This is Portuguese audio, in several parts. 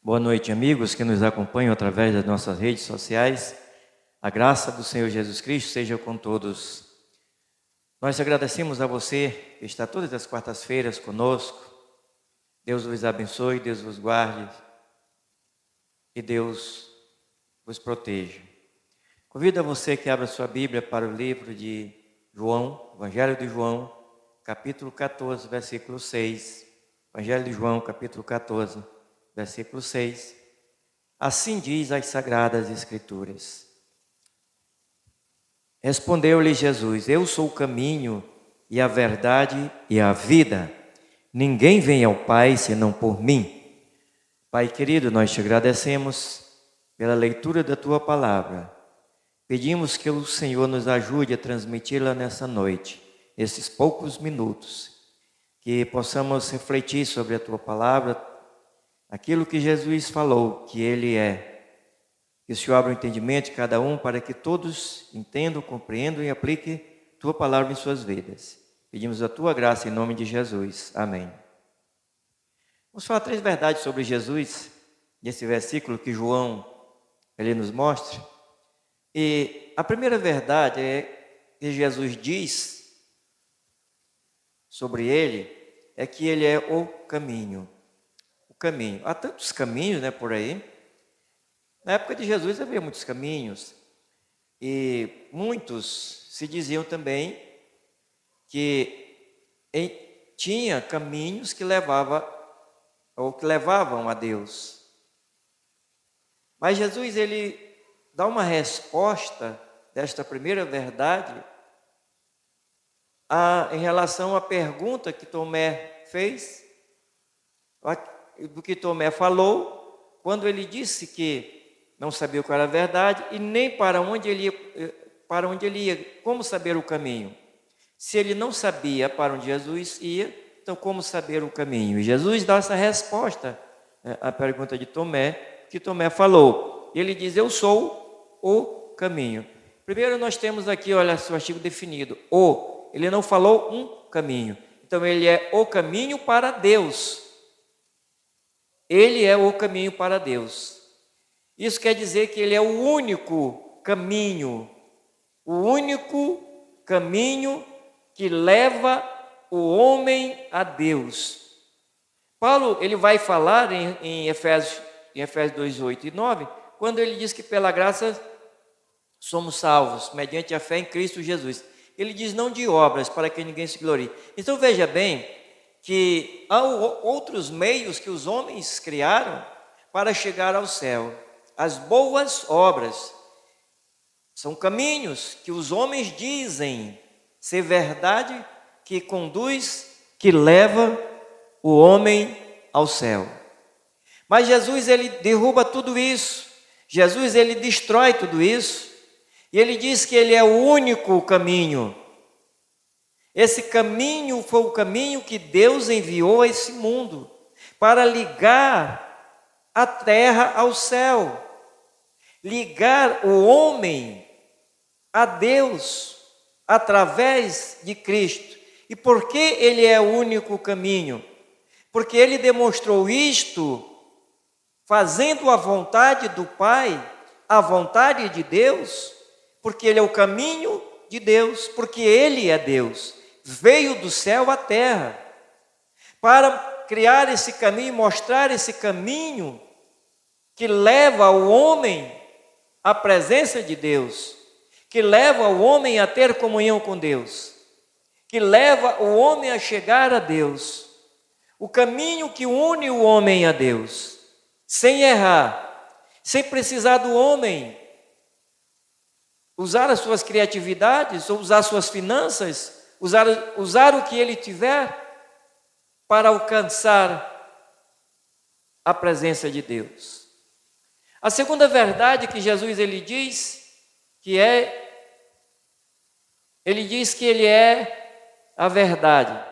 Boa noite, amigos que nos acompanham através das nossas redes sociais. A graça do Senhor Jesus Cristo seja com todos. Nós agradecemos a você que está todas as quartas-feiras conosco. Deus vos abençoe, Deus vos guarde e Deus vos proteja. Convido a você que abra sua Bíblia para o livro de João, Evangelho de João, capítulo 14, versículo 6. Evangelho de João, capítulo 14, versículo 6. Assim diz as Sagradas Escrituras. Respondeu-lhe Jesus: Eu sou o caminho e a verdade e a vida. Ninguém vem ao Pai senão por mim. Pai querido, nós te agradecemos pela leitura da tua palavra. Pedimos que o Senhor nos ajude a transmiti-la nessa noite, esses poucos minutos, que possamos refletir sobre a tua palavra, aquilo que Jesus falou, que Ele é. Que o Senhor abra o entendimento de cada um para que todos entendam, compreendam e apliquem tua palavra em suas vidas. Pedimos a tua graça em nome de Jesus. Amém. Vamos falar 3 verdades sobre Jesus, nesse versículo que João ele nos mostra. E a primeira verdade é que Jesus diz sobre Ele, é que Ele é o caminho. O caminho. Há tantos caminhos, por aí. Na época de Jesus havia muitos caminhos. E muitos se diziam também que tinha caminhos que levavam a Deus. Mas Jesus, ele dá uma resposta desta primeira verdade em relação à pergunta que Tomé fez, do que Tomé falou, quando ele disse que não sabia qual era a verdade e nem para onde ele ia, como saber o caminho. Se ele não sabia para onde Jesus ia, então como saber o caminho? E Jesus dá essa resposta à pergunta de Tomé, que Tomé falou. Ele diz: eu sou o caminho. Primeiro nós temos aqui, olha o artigo definido, ele não falou um caminho. Então ele é o caminho para Deus. Ele é o caminho para Deus. Isso quer dizer que ele é o único caminho que leva o homem a Deus. Paulo, ele vai falar em Efésios 2, 8 e 9, quando ele diz que pela graça somos salvos, mediante a fé em Cristo Jesus. Ele diz não de obras, para que ninguém se glorie. Então veja bem que há outros meios que os homens criaram para chegar ao céu. As boas obras são caminhos que os homens dizem ser verdade, que conduz, que leva o homem ao céu. Mas Jesus, ele derruba tudo isso. Jesus, ele destrói tudo isso. E ele diz que ele é o único caminho. Esse caminho foi o caminho que Deus enviou a esse mundo para ligar a terra ao céu. Ligar o homem a Deus através de Cristo. E por que ele é o único caminho? Porque ele demonstrou isto fazendo a vontade do Pai, a vontade de Deus, porque ele é o caminho de Deus, porque ele é Deus. Veio do céu à terra para criar esse caminho, mostrar esse caminho que leva o homem à presença de Deus, que leva o homem a ter comunhão com Deus, que leva o homem a chegar a Deus, o caminho que une o homem a Deus, sem errar, sem precisar do homem usar as suas criatividades, ou usar suas finanças, usar o que ele tiver para alcançar a presença de Deus. A segunda verdade que Jesus ele diz que ele é a verdade.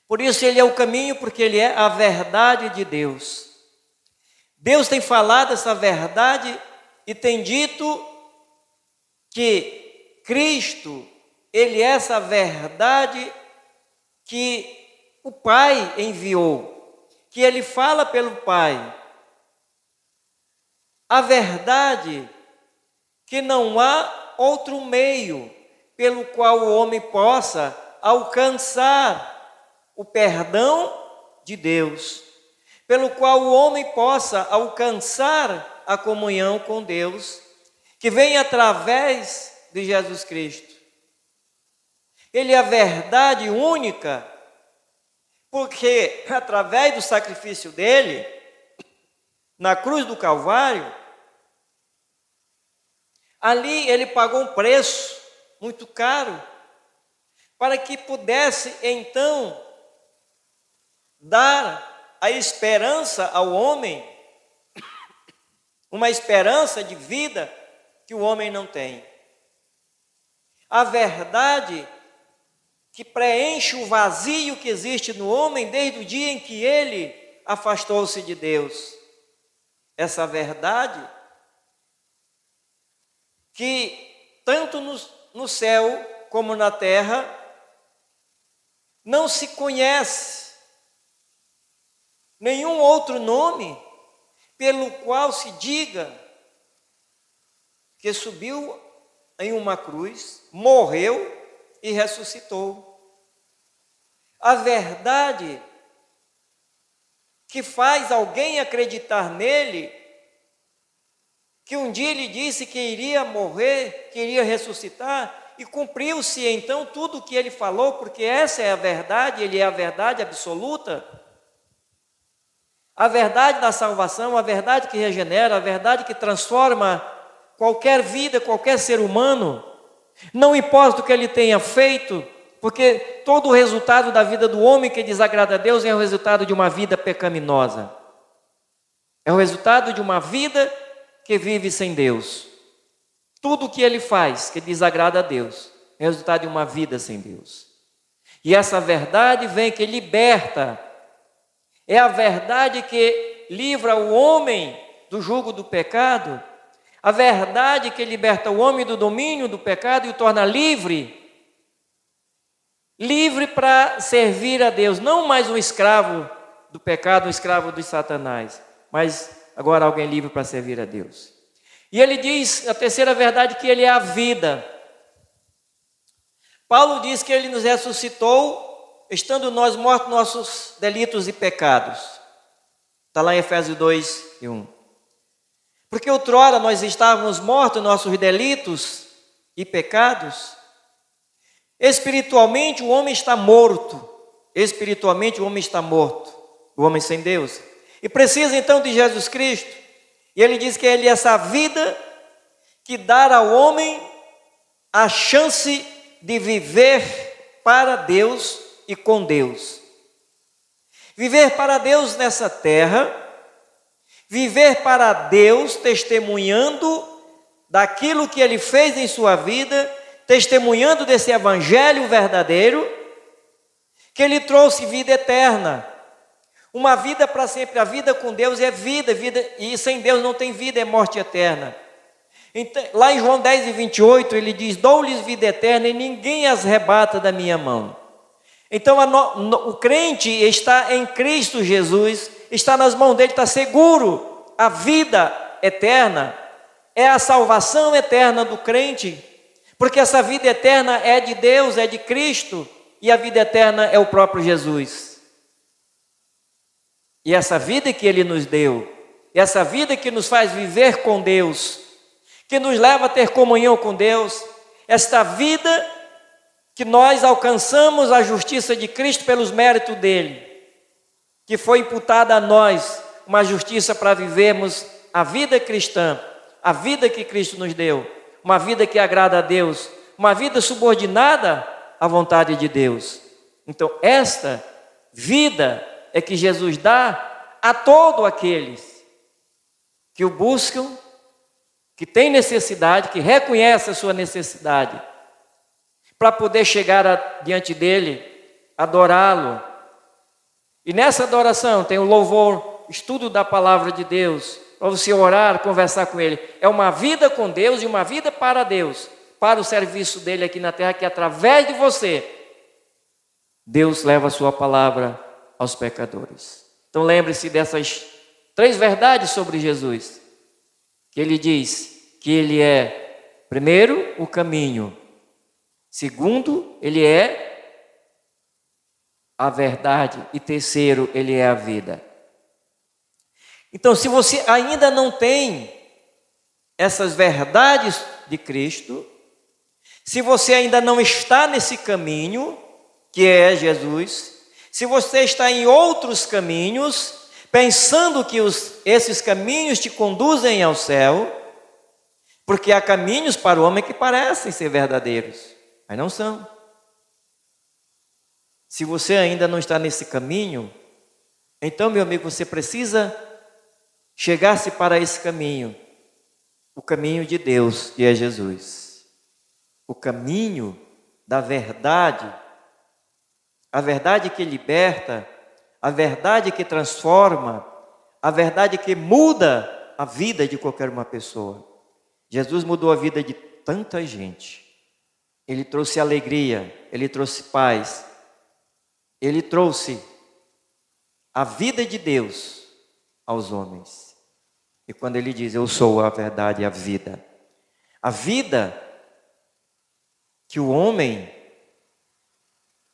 Por isso ele é o caminho, porque ele é a verdade de Deus. Deus tem falado essa verdade e tem dito que Cristo, ele é essa verdade que o Pai enviou, que ele fala pelo Pai, a verdade que não há outro meio pelo qual o homem possa alcançar o perdão de Deus, pelo qual o homem possa alcançar a comunhão com Deus, que vem através de Jesus Cristo. Ele é a verdade única, porque através do sacrifício dele, na cruz do Calvário, ali ele pagou um preço muito caro, para que pudesse então dar a esperança ao homem, uma esperança de vida que o homem não tem. A verdade que preenche o vazio que existe no homem desde o dia em que ele afastou-se de Deus. Essa verdade que tanto no céu como na terra não se conhece nenhum outro nome pelo qual se diga que subiu em uma cruz, morreu e ressuscitou. A verdade que faz alguém acreditar nele, que um dia ele disse que iria morrer, que iria ressuscitar, e cumpriu-se então tudo o que ele falou, porque essa é a verdade, ele é a verdade absoluta. A verdade da salvação, a verdade que regenera, a verdade que transforma qualquer vida, qualquer ser humano, não importa o que ele tenha feito, porque todo o resultado da vida do homem que desagrada a Deus é o resultado de uma vida pecaminosa. É o resultado de uma vida que vive sem Deus. Tudo o que ele faz que desagrada a Deus é o resultado de uma vida sem Deus. E essa verdade vem que liberta. É a verdade que livra o homem do jugo do pecado. A verdade que liberta o homem do domínio do pecado e o torna livre. Livre para servir a Deus. Não mais um escravo do pecado, um escravo de Satanás. Mas agora alguém livre para servir a Deus. E ele diz, a terceira verdade, que ele é a vida. Paulo diz que ele nos ressuscitou, estando nós mortos nossos delitos e pecados. Está lá em Efésios 2:1. Porque outrora nós estávamos mortos nossos delitos e pecados. Espiritualmente o homem está morto. Espiritualmente o homem está morto. O homem sem Deus. E precisa então de Jesus Cristo. E ele diz que ele é essa vida que dá ao homem a chance de viver para Deus e com Deus. Viver para Deus nessa terra, viver para Deus testemunhando daquilo que ele fez em sua vida, testemunhando desse evangelho verdadeiro, que ele trouxe vida eterna. Uma vida para sempre. A vida com Deus é vida, e sem Deus não tem vida, é morte eterna. Então, lá em João 10:28, ele diz: dou-lhes vida eterna e ninguém as arrebata da minha mão. Então o crente está em Cristo Jesus, está nas mãos dele, está seguro. A vida eterna é a salvação eterna do crente, porque essa vida eterna é de Deus, é de Cristo, e a vida eterna é o próprio Jesus. E essa vida que ele nos deu, essa vida que nos faz viver com Deus, que nos leva a ter comunhão com Deus, esta vida que nós alcançamos a justiça de Cristo pelos méritos dele, que foi imputada a nós, uma justiça para vivermos a vida cristã, a vida que Cristo nos deu, uma vida que agrada a Deus, uma vida subordinada à vontade de Deus. Então esta vida é que Jesus dá a todos aqueles que o buscam, que têm necessidade, que reconhecem a sua necessidade, para poder chegar diante dele, adorá-lo. E nessa adoração tem o louvor, estudo da palavra de Deus, para você orar, conversar com ele. É uma vida com Deus e uma vida para Deus, para o serviço dele aqui na terra, que através de você, Deus leva a sua palavra aos pecadores. Então lembre-se dessas 3 verdades sobre Jesus. que ele diz que ele é, primeiro, o caminho. Segundo, ele é a verdade. E terceiro, ele é a vida. Então, se você ainda não tem essas verdades de Cristo, se você ainda não está nesse caminho, que é Jesus, se você está em outros caminhos, pensando que esses caminhos te conduzem ao céu, porque há caminhos para o homem que parecem ser verdadeiros, mas não são. Se você ainda não está nesse caminho, então, meu amigo, você precisa chegar-se para esse caminho, o caminho de Deus, que é Jesus, o caminho da verdade, a verdade que liberta, a verdade que transforma, a verdade que muda a vida de qualquer uma pessoa. Jesus mudou a vida de tanta gente. Ele trouxe alegria, ele trouxe paz, ele trouxe a vida de Deus aos homens. E quando ele diz, eu sou a verdade e a vida que o homem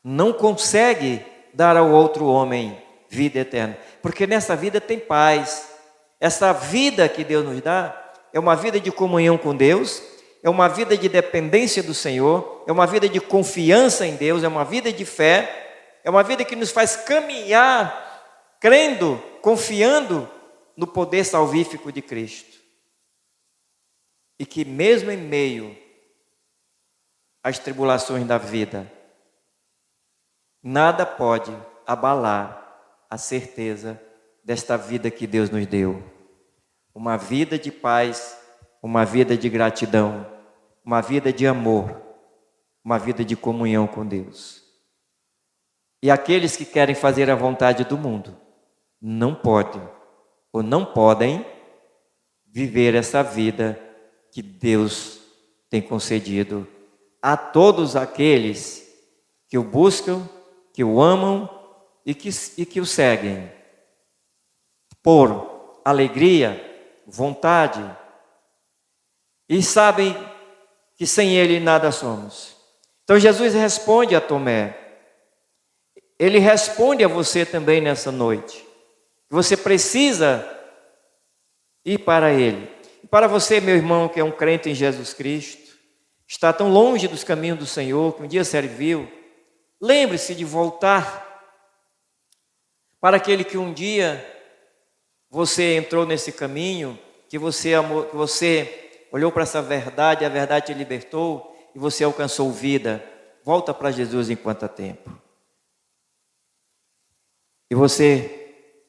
não consegue dar ao outro homem vida eterna, porque nessa vida tem paz. Essa vida que Deus nos dá é uma vida de comunhão com Deus, é uma vida de dependência do Senhor, é uma vida de confiança em Deus, é uma vida de fé, é uma vida que nos faz caminhar crendo, confiando no poder salvífico de Cristo. E que mesmo em meio às tribulações da vida, nada pode abalar a certeza desta vida que Deus nos deu. Uma vida de paz, uma vida de gratidão, uma vida de amor, uma vida de comunhão com Deus. E aqueles que querem fazer a vontade do mundo não podem ou não podem viver essa vida que Deus tem concedido a todos aqueles que o buscam, que o amam e que o seguem por alegria, vontade, e sabem que sem Ele nada somos. Então Jesus responde a Tomé, Ele responde a você também nessa noite. Você precisa ir para Ele. E para você, meu irmão, que é um crente em Jesus Cristo, está tão longe dos caminhos do Senhor, que um dia serviu, lembre-se de voltar para aquele que um dia você entrou nesse caminho, que você amou, que você olhou para essa verdade, a verdade te libertou e você alcançou vida. Volta para Jesus enquanto há tempo. E você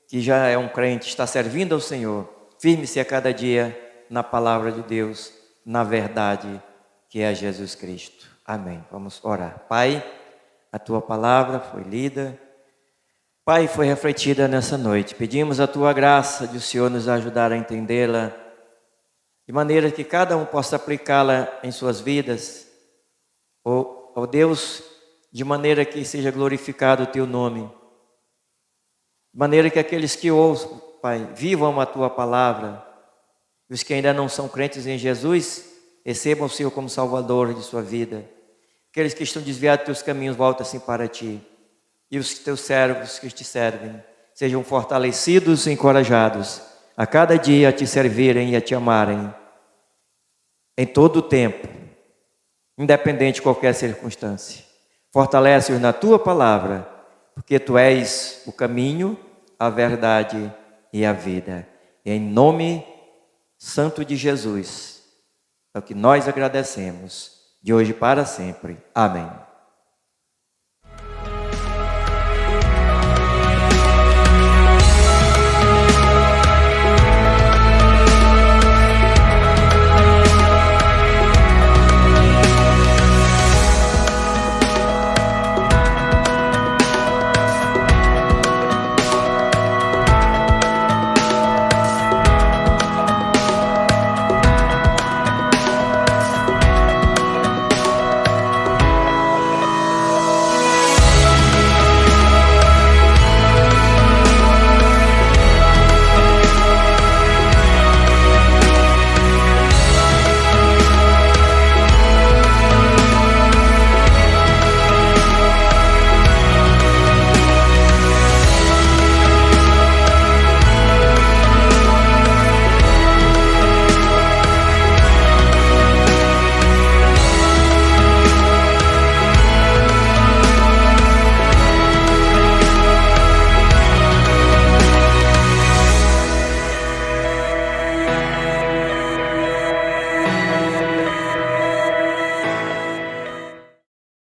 que já é um crente, está servindo ao Senhor, firme-se a cada dia na palavra de Deus, na verdade que é Jesus Cristo. Amém. Vamos orar. Pai, a Tua palavra foi lida, Pai, foi refletida nessa noite. Pedimos a Tua graça de o Senhor nos ajudar a entendê-la, de maneira que cada um possa aplicá-la em suas vidas. Ó Deus, de maneira que seja glorificado o Teu nome. De maneira que aqueles que ouçam, Pai, vivam a Tua palavra. E os que ainda não são crentes em Jesus, recebam o Senhor como Salvador de sua vida. Aqueles que estão desviados dos teus caminhos, voltem-se para Ti. E os teus servos que te servem, sejam fortalecidos e encorajados a cada dia a Te servirem e a Te amarem. Em todo o tempo, independente de qualquer circunstância. Fortalece-os na Tua palavra, porque Tu és o caminho, a verdade e a vida. E em nome santo de Jesus, é o que nós agradecemos, de hoje para sempre. Amém.